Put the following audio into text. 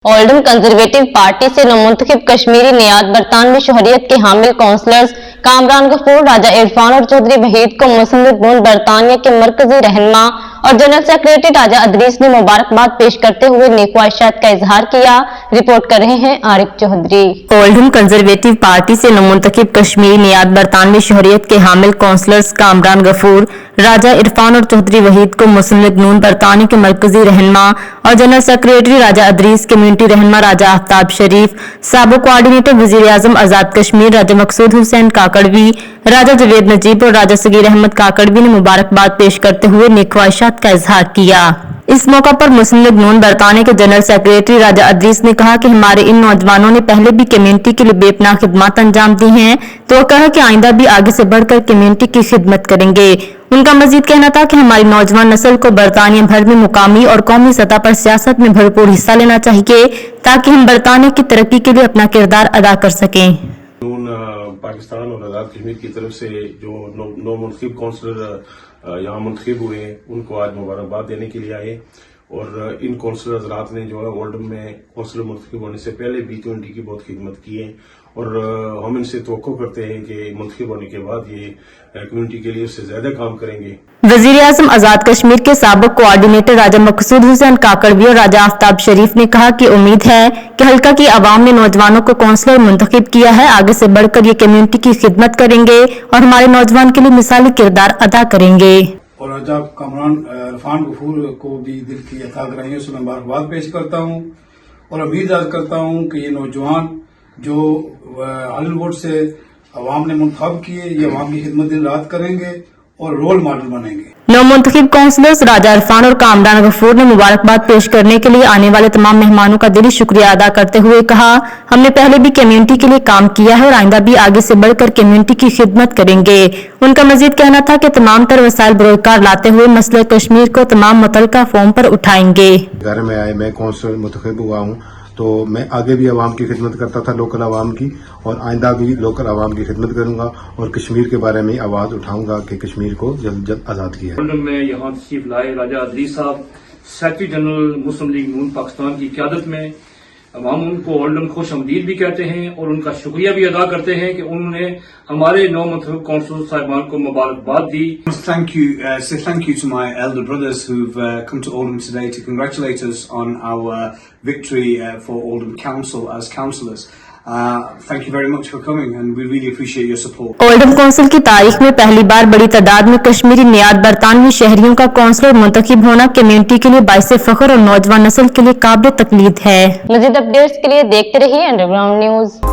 Oldham Conservative Party से नौमुंतखब कश्मीरी नियात बरतानवी शहरियत के हामिल काउंसलर्स कामरान गफूर, राजा इरफान और चौधरी वहीद को मुस्लिम नून बरतानिया के मरकजी रहनुमा और जनरल सेक्रेटरी राजा अदरीस ने मुबारकबाद पेश करते हुए नेक ख्वाहिशात का इजहार किया। रिपोर्ट कर रहे हैं Arif Chaudhry. Oldham Conservative Party से नौमुंतखब कश्मीरी नियात बरतानवी शहरियत के हामिल काउंसलर्स कामरान गफूर, राजा इरफान और चौधरी वहीद को मुस्लिम लीग नून बरतानिया के मरकजी रहनुमा और जनरल सेक्रेटरी राजा अदरीस, कम्युनिटी रहनुमा राजा आफ्ताब शरीफ, साबिक कोऑर्डिनेटर वजीर आजम आजाद कश्मीर राजा मकसूद हुसैन काकड़वी, राजा जवेद नजीब और राजा सगीर अहमद काकड़वी ने मुबारकबाद पेश करते हुए नेक ख्वाहिशात का इजहार किया। इस मौका पर मुस्लिम लीग नून बरतानिया के जनरल सेक्रेटरी राजा अदरीस ने कहा कि हमारे इन नौजवानों ने पहले भी कम्युनिटी के लिए बेपनाह खिदमत अंजाम दी हैं, तो वो कहा कि आइंदा भी आगे से बढ़कर कम्युनिटी की खिदमत करेंगे। उनका मजीद कहना था कि हमारी नौजवान नस्ल को बरतानिया भर में मुकामी और कौमी सतह पर सियासत में भरपूर हिस्सा लेना चाहिए ताकि हम बरतानिया की तरक्की के लिए अपना किरदार अदा कर सकें। पाकिस्तान और आजाद कश्मीर की तरफ से जो नौ मुंतखब काउंसलर यहाँ मुंतखब हुए हैं, उनको आज मुबारकबाद देने के लिए आए। और इन काउंसलर हजरात ने जो है ओल्डम में काउंसलर मुंतखब होने से पहले भी कम्युनिटी की बहुत खिदमत की है और हम इनसे तवक्को करते हैं कि मुंतखब होने के बाद ये कम्युनिटी के लिए उससे ज्यादा काम करेंगे। वजीर आजम आजाद कश्मीर के साबिक कोऑर्डिनेटर राजा मकसूद हुसैन काकड़वी और राजा आफ्ताब शरीफ ने कहा कि उम्मीद है कि हल्का की आवाम ने नौजवानों को काउंसलर मुंतखब किया है, आगे से बढ़कर ये कम्युनिटी की खिदमत करेंगे और हमारे नौजवान के लिए मिसाली किरदार अदा करेंगे। और राजा कामरान इरफान गफूर को भी दिल की अता कराई है, उसमें मुबारकबाद पेश करता हूँ और उम्मीद करता हूँ कि ये नौजवान जो आलिम वोट से अवाम ने मुंतखब किए, ये अवाम की खिदमत दिन रात करेंगे और रोल मॉडल बनेंगे। नौ मुंतखब काउंसलर्स राजा इरफान और कामरान गफूर ने मुबारकबाद पेश करने के लिए आने वाले तमाम मेहमानों का दिली शुक्रिया अदा करते हुए कहा, हमने पहले भी कम्युनिटी के लिए काम किया है और आइंदा भी आगे से बढ़कर कम्युनिटी की खिदमत करेंगे। उनका मजीद कहना था कि तमाम तर वसाइल बरोकार लाते हुए मसले कश्मीर को तमाम मुतल्लिका फोरम पर उठाएंगे। घर में आए, मैं काउंसलर मुंतखब हुआ हूँ, तो मैं आगे भी आवाम की खिदमत करता था, लोकल आवाम की, और आइंदा भी लोकल आवाम की खिदमत करूंगा और कश्मीर के बारे में आवाज उठाऊंगा कि कश्मीर को जल्द जल्द आजाद किया। लंदन में यहाँ तशरीफ लाए राजा अदरीस साहब, सेक्रेटरी जनरल मुस्लिम लीग नून पाकिस्तान की क़यादत में हम उनको ओल्डम खुश आमदीद भी कहते हैं और उनका शुक्रिया भी अदा करते हैं कि उन्होंने हमारे नौ मुंतखब काउंसिल साहिबान को मुबारकबाद दी। Thank you to my elder brothers who've come to Oldham today to congratulate us on our victory for Oldham Council as councillors. Thank you very much for coming and we really appreciate your support. Oldham council की तारीख में पहली बार बड़ी तादाद में कश्मीरी नियात बरतानवी शहरियों का काउंसलर मुंतखब होना कम्युनिटी के लिए बाइसे फख्र और नौजवान नस्ल के लिए काबिल तकलीद है। मजीद अपडेट्स के लिए देखते रहिए अंडरग्राउंड न्यूज।